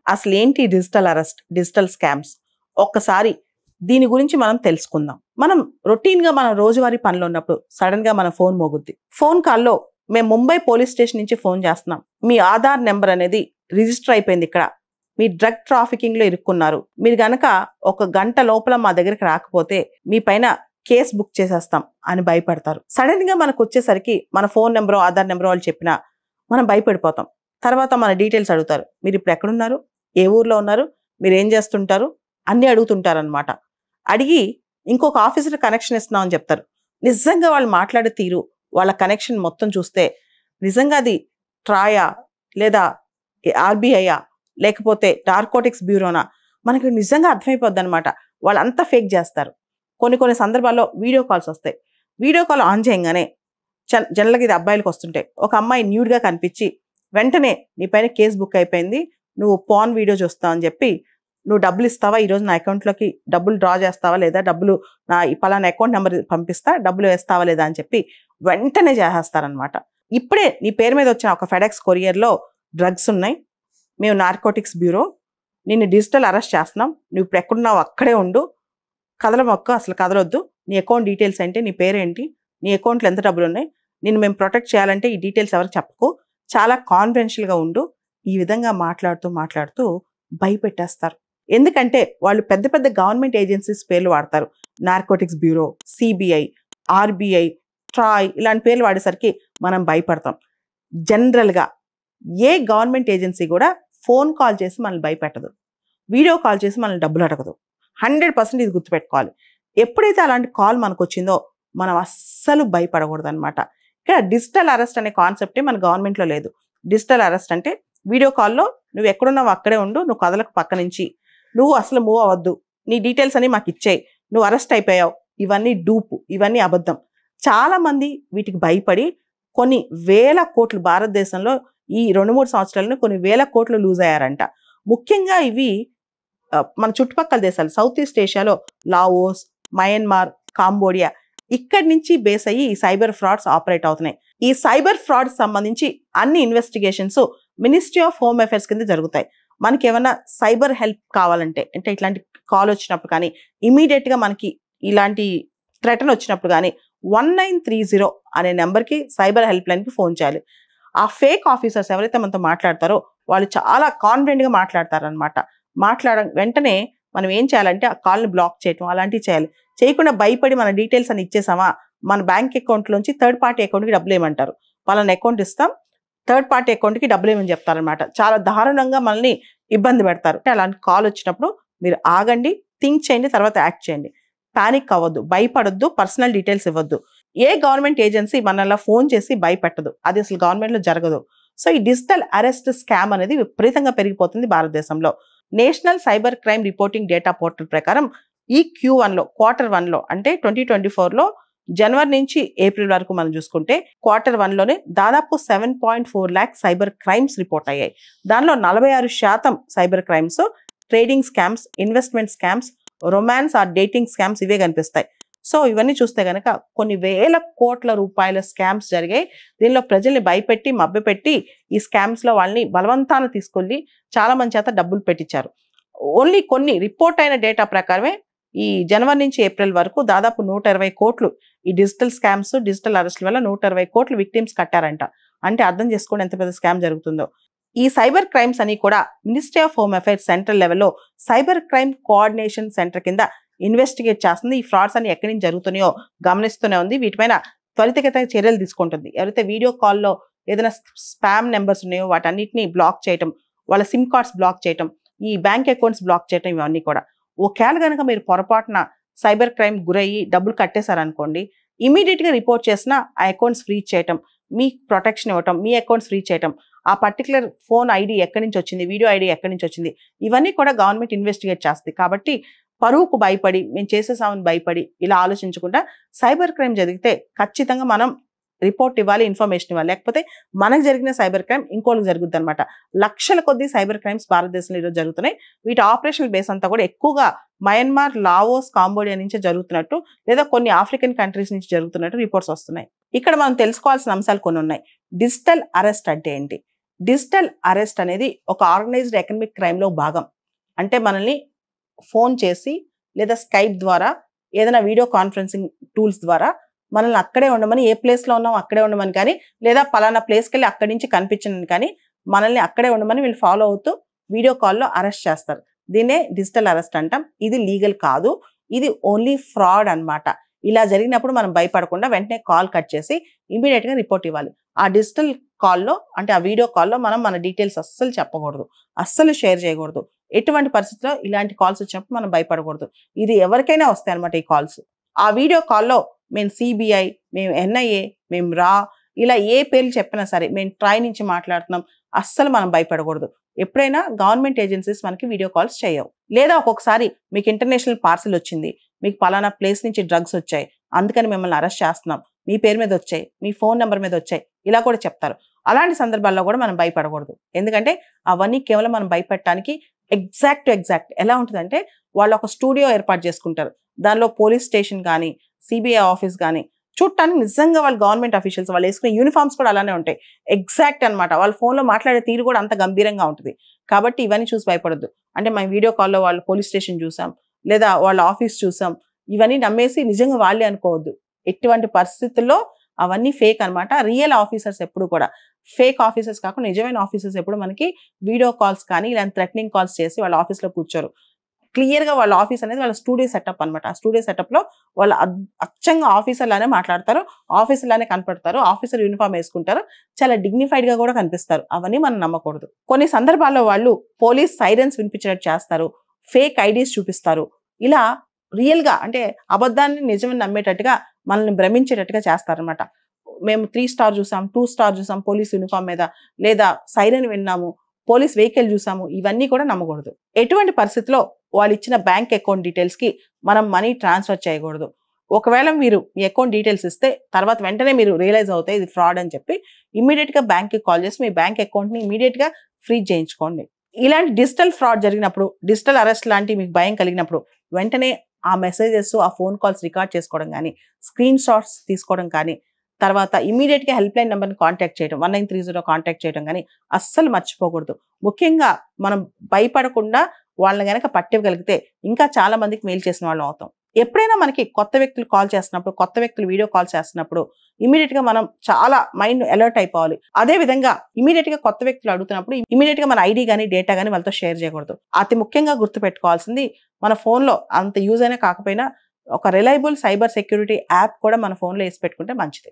అసలేంటి digital arrest, digital scams? ఒక్కసారి దీని గురించి మనం తెలుసుకుందాం. మనం రొటీన్‌గా మన రోజువారీ పనిలో ఉన్నప్పుడు సడెన్‌గా మన ఫోన్ మోగుద్ది. ఫోన్ కాల్‌లో మేము ముంబై పోలీస్ స్టేషన్ నుంచి ఫోన్ చేస్తున్నాం. మీ ఆధార్ నంబర్ అనేది రిజిస్టర్ అయిపోయింది ఇక్కడ. మీరు డ్రగ్ ట్రాఫికింగ్‌లో ఇరుక్కున్నారు. మీరు గనక ఒక గంట లోపల మా దగ్గరికి రాకపోతే మీ పైన కేస్ బుక్ చేసేస్తాం అని భయపడతారు. సడెన్‌గా మనకొచ్చేసరికి మన ఫోన్ నంబరో, ఆధార్ నంబరో వాళ్ళు చెప్పినా మనం భయపడిపోతాం. తర్వాత మన డీటెయిల్స్ అడుగుతారు. మీరిప్పుడు ఎక్కడున్నారు? ఏ ఊర్లో ఉన్నారు? మీరేం చేస్తుంటారు? అన్నీ అడుగుతుంటారనమాట. అడిగి ఇంకొక ఆఫీసర్ కనెక్షన్ ఇస్తున్నాం అని చెప్తారు. నిజంగా వాళ్ళు మాట్లాడే తీరు, వాళ్ళ కనెక్షన్ మొత్తం చూస్తే నిజంగా అది ట్రాయా లేదా ఆర్‌బీఐయా లేకపోతే నార్కోటిక్స్ బ్యూరోనా మనకు నిజంగా అర్థమైపోద్దనమాట. వాళ్ళంతా ఫేక్ చేస్తారు. కొన్ని కొన్ని సందర్భాల్లో వీడియో కాల్స్ వస్తాయి. వీడియో కాల్ ఆన్ చేయంగానే జనరల్‌గా ఇది అబ్బాయిలకు వస్తుంటాయి. ఒక అమ్మాయి న్యూడ్‌గా కనిపించి వెంటనే నీ పైన కేస్ బుక్ అయిపోయింది. నువ్వు పార్న్ వీడియో చూస్తావు అని చెప్పి నువ్వు డబ్బులు ఇస్తావా? ఈరోజు నా అకౌంట్‌లోకి డబ్బులు డ్రా చేస్తావా లేదా? డబ్బులు నా ఈ పలానా అకౌంట్ నెంబర్ పంపిస్తా, డబ్బులు వేస్తావా లేదా అని చెప్పి వెంటనే చేసేస్తారనమాట. ఇప్పుడే నీ పేరు మీద వచ్చిన ఒక ఫెడెక్స్ కొరియర్‌లో డ్రగ్స్ ఉన్నాయి. మేము నార్కోటిక్స్ బ్యూరో. నిన్ను డిజిటల్ అరెస్ట్ చేస్తున్నాం. నువ్వు ఇప్పుడు ఎక్కడున్నావో అక్కడే ఉండు. కదలమొక్క, అసలు కదలొద్దు. నీ అకౌంట్ డీటెయిల్స్ ఏంటి? నీ పేరేంటి? నీ అకౌంట్‌లో ఎంత డబ్బులున్నాయి? నిన్ను మేము ప్రొటెక్ట్ చేయాలంటే ఈ డీటెయిల్స్ ఎవరికి చెప్పకు. చాలా కాన్ఫిడెన్షియల్‌గా ఉండు. ఈ విధంగా మాట్లాడుతూ భయపెట్టేస్తారు. ఎందుకంటే వాళ్ళు పెద్ద పెద్ద గవర్నమెంట్ ఏజెన్సీస్ పేర్లు వాడతారు. Narcotics bureau, CBI, RBI, TRAI ఇలాంటి పేర్లు వాడేసరికి మనం భయపడతాం. జనరల్‌గా ఏ గవర్నమెంట్ ఏజెన్సీ కూడా ఫోన్ కాల్ చేసి మనల్ని భయపెట్టదు. వీడియో కాల్ చేసి మనల్ని డబ్బులు అడగదు. 100% ఇది గుర్తుపెట్టుకోవాలి. ఎప్పుడైతే అలాంటి కాల్ మనకొచ్చిందో మనం అస్సలు భయపడకూడదనమాట. ఇక్కడ డిజిటల్ అరెస్ట్ అనే కాన్సెప్టే మన గవర్నమెంట్‌లో లేదు. డిజిటల్ అరెస్ట్ అంటే వీడియో కాల్‌లో నువ్వు ఎక్కడున్నావో అక్కడే ఉండు. నువ్వు కదలకు పక్క నుంచి. నువ్వు అసలు మూవ్ అవ్వద్దు. నీ డీటెయిల్స్ అన్ని మాకు ఇచ్చేయి. నువ్వు అరెస్ట్ అయిపోయావు. ఇవన్నీ డూపు. ఇవన్నీ అబద్ధం. చాలామంది వీటికి భయపడి కొన్ని వేల కోట్లు భారతదేశంలో ఈ 2, 3 సంవత్సరాల్లో కొన్ని వేల కోట్లు లూజ్ అయ్యారంట. ముఖ్యంగా ఇవి మన చుట్టుపక్కల దేశాలు సౌత్ ఈస్ట్ ఏషియాలో లావోస్, మయన్మార్, కాంబోడియా ఇక్కడి నుంచి బేస్ అయ్యి ఈ సైబర్ ఫ్రాడ్స్ ఆపరేట్ అవుతున్నాయి. ఈ సైబర్ ఫ్రాడ్స్ సంబంధించి అన్ని investigations ministry of home affairs కింద జరుగుతాయి. మనకి ఏమైనా సైబర్ హెల్ప్ కావాలంటే అంటే ఇట్లాంటి కాల్ వచ్చినప్పుడు కానీ ఇమీడియట్గా మనకి ఇలాంటి థ్రెటన్ వచ్చినప్పుడు కానీ 1930 అనే నెంబర్కి సైబర్ హెల్ప్ లైన్కి ఫోన్ చేయాలి. ఆ ఫేక్ ఆఫీసర్స్ ఎవరైతే మనతో మాట్లాడతారో వాళ్ళు చాలా కాన్ఫిడెంట్గా మాట్లాడతారనమాట. వెంటనే మనం ఏం చేయాలంటే ఆ కాల్ని బ్లాక్ చేయటం అలాంటివి చేయాలి. చేయకుండా భయపడి మన డీటెయిల్స్ అని ఇచ్చేసామా మన బ్యాంక్ అకౌంట్లోంచి థర్డ్ పార్టీ అకౌంట్కి డబ్బులు ఏమంటారు. వాళ్ళని అకౌంట్ ఇస్తాం, థర్డ్ పార్టీ అకౌంట్కి డబ్బులు ఏమని చెప్తారనమాట. చాలా దారుణంగా మనల్ని ఇబ్బంది పెడతారు. అలాంటి కాల్ వచ్చినప్పుడు మీరు ఆగండి, థింక్ చేయండి, తర్వాత యాక్ట్ చేయండి. పానిక్ అవ్వద్దు, భయపడొద్దు, పర్సనల్ డీటెయిల్స్ ఇవ్వద్దు. ఏ గవర్నమెంట్ ఏజెన్సీ మనల్ని ఫోన్ చేసి భయపెట్టదు. అది అసలు గవర్నమెంట్లో జరగదు. సో ఈ డిజిటల్ అరెస్ట్ స్కామ్ అనేది విపరీతంగా పెరిగిపోతుంది భారతదేశంలో. National cyber crime reporting data portal ప్రకారం ఈ Q1లో Q1 అంటే 2024లో జనవరి నుంచి ఏప్రిల్ వరకు మనం చూసుకుంటే Q1లోనే దాదాపు 7.4 lakh సైబర్ క్రైమ్స్ రిపోర్ట్ అయ్యాయి. దానిలో 46% cyber crimes trading scams, investment scams, romance or dating scams ఇవే కనిపిస్తాయి. సో ఇవన్నీ చూస్తే కనుక కొన్ని వేల కోట్ల రూపాయల స్కామ్స్ జరిగాయి. దీనిలో ప్రజల్ని భయపెట్టి మభ్యపెట్టి ఈ స్కామ్స్లో వాళ్ళని బలవంతాన తీసుకెళ్ళి చాలా మంది చేత డబ్బులు పెట్టించారు. ఓన్లీ కొన్ని రిపోర్ట్ అయిన డేటా ప్రకారమే ఈ జనవరి నుంచి ఏప్రిల్ వరకు దాదాపు 120 కోట్లు ఈ డిజిటల్ స్కామ్స్, డిజిటల్ అరెస్ట్ల వల్ల 120 కోట్లు విక్టిమ్స్ కట్టారంట. అంటే అర్థం చేసుకోండి ఎంత పెద్ద స్కామ్ జరుగుతుందో. ఈ సైబర్ క్రైమ్స్ అని కూడా ministry of home affairs central లెవెల్లో సైబర్ క్రైమ్ కోఆర్డినేషన్ సెంటర్ కింద ఇన్వెస్టిగేట్ చేస్తుంది. ఈ ఫ్రాడ్స్ అన్ని ఎక్కడి నుంచి జరుగుతున్నాయో గమనిస్తూనే ఉంది. వీటిపైన త్వరితగత చర్యలు తీసుకుంటుంది. ఎవరైతే వీడియో కాల్లో ఏదైనా స్పామ్ నెంబర్స్ ఉన్నాయో వాటన్నిటిని బ్లాక్ చేయటం, వాళ్ళ సిమ్ కార్డ్స్ బ్లాక్ చేయటం, ఈ బ్యాంక్ అకౌంట్స్ బ్లాక్ చేయటం ఇవన్నీ కూడా. ఒకవేళ కనుక మీరు పొరపాటున సైబర్ క్రైమ్ గురయ్యి డబ్బులు కట్టేశారనుకోండి, ఇమీడియట్గా రిపోర్ట్ చేసిన ఆ అకౌంట్స్ ఫ్రీజ్ చేయటం, మీకు ప్రొటెక్షన్ ఇవ్వటం, మీ అకౌంట్స్ ఫ్రీజ్ చేయటం, ఆ పర్టికులర్ ఫోన్ ఐడి ఎక్కడి నుంచి వచ్చింది, వీడియో ఐడి ఎక్కడి నుంచి వచ్చింది, ఇవన్నీ కూడా గవర్నమెంట్ ఇన్వెస్టిగేట్ చేస్తుంది. కాబట్టి పరువుకు భయపడి మేము చేసేసామని భయపడి ఇలా ఆలోచించకుండా సైబర్ క్రైమ్ జరిగితే ఖచ్చితంగా మనం రిపోర్ట్ ఇవ్వాలి, ఇన్ఫర్మేషన్ ఇవ్వాలి. లేకపోతే మనకు జరిగిన సైబర్ క్రైమ్ ఇంకోళ్ళకి జరుగుద్ది అనమాట. లక్షల కొద్దీ సైబర్ క్రైమ్స్ భారతదేశంలో ఈరోజు జరుగుతున్నాయి. వీటి ఆపరేషనల్ బేస్ అంతా కూడా ఎక్కువగా మయన్మార్, లావోస్, కాంబోడియా నుంచే జరుగుతున్నట్టు లేదా కొన్ని ఆఫ్రికన్ కంట్రీస్ నుంచి జరుగుతున్నట్టు రిపోర్ట్స్ వస్తున్నాయి. ఇక్కడ మనం తెలుసుకోవాల్సిన అంశాలు కొన్ని ఉన్నాయి. డిజిటల్ అరెస్ట్ అంటే ఏంటి? డిజిటల్ అరెస్ట్ అనేది ఒక ఆర్గనైజ్డ్ ఎకనామిక్ క్రైమ్లో భాగం. అంటే మనల్ని ఫోన్ చేసి లేదా స్కైప్ ద్వారా ఏదైనా వీడియో కాన్ఫరెన్సింగ్ టూల్స్ ద్వారా మనల్ని అక్కడే ఉండమని, ఏ ప్లేస్లో ఉన్నాం అక్కడే ఉండమని కానీ, లేదా పలానా ప్లేస్కి వెళ్ళి అక్కడి నుంచి కనిపించని కానీ మనల్ని అక్కడే ఉండమని వీళ్ళు ఫాలో అవుతూ వీడియో కాల్లో అరెస్ట్ చేస్తారు. దీన్నే డిజిటల్ అరెస్ట్ అంటాం. ఇది లీగల్ కాదు, ఇది ఓన్లీ ఫ్రాడ్ అన్నమాట. ఇలా జరిగినప్పుడు మనం భయపడకుండా వెంటనే కాల్ కట్ చేసి ఇమీడియట్గా రిపోర్ట్ ఇవ్వాలి. ఆ డిజిటల్ కాల్లో అంటే ఆ వీడియో కాల్లో మనం మన డీటెయిల్స్ అస్సలు చెప్పకూడదు, అస్సలు షేర్ చేయకూడదు. ఎటువంటి పరిస్థితుల్లో ఇలాంటి కాల్స్ వచ్చినప్పుడు మనం భయపడకూడదు. ఇది ఎవరికైనా వస్తాయి అనమాట ఈ కాల్స్. ఆ వీడియో కాల్లో మేము సిబిఐ, మేము ఎన్ఐఏ, మేము రా ఇలా ఏ పేర్లు చెప్పినా సరే మేము ట్రై నుంచి మాట్లాడుతున్నాం, అస్సలు మనం భయపడకూడదు. ఎప్పుడైనా గవర్నమెంట్ ఏజెన్సీస్ మనకి వీడియో కాల్స్ చేయవు. లేదా ఒక్కొక్కసారి మీకు ఇంటర్నేషనల్ పార్సిల్ వచ్చింది, మీకు పలానా ప్లేస్ నుంచి డ్రగ్స్ వచ్చాయి, అందుకని మిమ్మల్ని అరెస్ట్ చేస్తున్నాం, మీ పేరు మీద వచ్చాయి, మీ ఫోన్ నెంబర్ మీద వచ్చాయి, ఇలా కూడా చెప్తారు. అలాంటి సందర్భాల్లో కూడా మనం భయపడకూడదు. ఎందుకంటే అవన్నీ కేవలం మనం భయపెట్టడానికి ఎగ్జాక్ట్ ఎలా ఉంటుందంటే వాళ్ళు ఒక స్టూడియో ఏర్పాటు చేసుకుంటారు. దానిలో పోలీస్ స్టేషన్ కానీ, సిబిఐ ఆఫీస్ కానీ చూడటానికి నిజంగా వాళ్ళు గవర్నమెంట్ అఫీషియల్స్, వాళ్ళు వేసుకునే యూనిఫామ్స్ కూడా అలానే ఉంటాయి. ఎగ్జాక్ట్ అనమాట. వాళ్ళ ఫోన్లో మాట్లాడే తీరు కూడా అంత గంభీరంగా ఉంటుంది. కాబట్టి ఇవన్నీ చూసి భయపడద్దు. అంటే మా వీడియో కాల్లో వాళ్ళు పోలీస్ స్టేషన్ చూసాం, లేదా వాళ్ళ ఆఫీస్ చూసాం, ఇవన్నీ నమ్మేసి నిజంగా వాళ్ళే అనుకోవద్దు. ఎటువంటి పరిస్థితుల్లో అవన్నీ ఫేక్ అనమాట. రియల్ ఆఫీసర్స్ ఎప్పుడు కూడా ఫేక్ ఆఫీసర్స్ కాకుండా నిజమైన ఆఫీసర్స్ ఎప్పుడు మనకి వీడియో కాల్స్ కానీ ఇలాంటి థ్రెటనింగ్ కాల్స్ చేసి వాళ్ళ ఆఫీస్లో కూర్చోరు. క్లియర్గా వాళ్ళ ఆఫీస్ అనేది వాళ్ళ స్టూడియో సెటప్ అనమాట. ఆ స్టూడియో సెటప్లో వాళ్ళు అచ్చంగా ఆఫీసర్ లానే మాట్లాడతారు, ఆఫీసర్ లానే కనపడతారు, ఆఫీసర్ యూనిఫామ్ వేసుకుంటారు, చాలా డిగ్నిఫైడ్గా కూడా కనిపిస్తారు. అవన్నీ మనం నమ్మకూడదు. కొన్ని సందర్భాల్లో వాళ్ళు పోలీస్ సైరన్స్ వినిపించేటట్టు చేస్తారు, ఫేక్ ఐడీస్ చూపిస్తారు. ఇలా రియల్గా అంటే అబద్ధాన్ని నిజమని నమ్మేటట్టుగా మనల్ని భ్రమించేటట్టుగా చేస్తారనమాట. మేము 3 స్టార్ చూసాం, 2 స్టార్ చూసాం పోలీస్ యూనిఫామ్ మీద, లేదా సైరన్ విన్నాము, పోలీస్ వెహికల్ చూసాము, ఇవన్నీ కూడా నమ్మకూడదు. ఎటువంటి పరిస్థితిలో వాళ్ళు ఇచ్చిన బ్యాంక్ అకౌంట్ డీటెయిల్స్కి మనం మనీ ట్రాన్స్ఫర్ చేయకూడదు. ఒకవేళ మీరు మీ అకౌంట్ డీటెయిల్స్ ఇస్తే తర్వాత వెంటనే మీరు రియలైజ్ అవుతాయి ఇది ఫ్రాడ్ అని చెప్పి ఇమీడియట్గా బ్యాంక్కి కాల్ చేసి మీ బ్యాంక్ అకౌంట్ని ఇమీడియట్గా ఫ్రీజ్ చేయించుకోండి. ఇలాంటి డిజిటల్ ఫ్రాడ్ జరిగినప్పుడు, డిజిటల్ అరెస్ట్ లాంటి మీకు భయం కలిగినప్పుడు వెంటనే ఆ మెసేజెస్, ఆ ఫోన్ కాల్స్ రికార్డ్ చేసుకోవడం కానీ, స్క్రీన్ షాట్స్ తీసుకోవడం కానీ, తర్వాత ఇమీడియట్గా హెల్ప్ లైన్ నెంబర్ని కాంటాక్ట్ చేయడం, 1930 కాంటాక్ట్ చేయడం కానీ అస్సలు మర్చిపోకూడదు. ముఖ్యంగా మనం భయపడకుండా వాళ్ళని కనుక పట్టివ్వగలిగితే ఇంకా చాలా మందికి మేలు చేసిన వాళ్ళం అవుతాం. ఎప్పుడైనా మనకి కొత్త వ్యక్తులు కాల్ చేస్తున్నప్పుడు, కొత్త వ్యక్తులు వీడియో కాల్ చేస్తున్నప్పుడు ఇమీడియట్గా మనం చాలా మైండ్ అలర్ట్ అయిపోవాలి. అదే విధంగా ఇమీడియట్గా కొత్త వ్యక్తులు అడుగుతున్నప్పుడు ఇమీడియట్గా మన ఐడి కానీ డేటా కానీ వాళ్ళతో షేర్ చేయకూడదు. అతి ముఖ్యంగా గుర్తుపెట్టుకోవాల్సింది మన ఫోన్లో అంత యూజ్ అయినా కాకపోయినా ఒక రిలయబుల్ సైబర్ సెక్యూరిటీ యాప్ కూడా మన ఫోన్లో వేసి పెట్టుకుంటే మంచిది.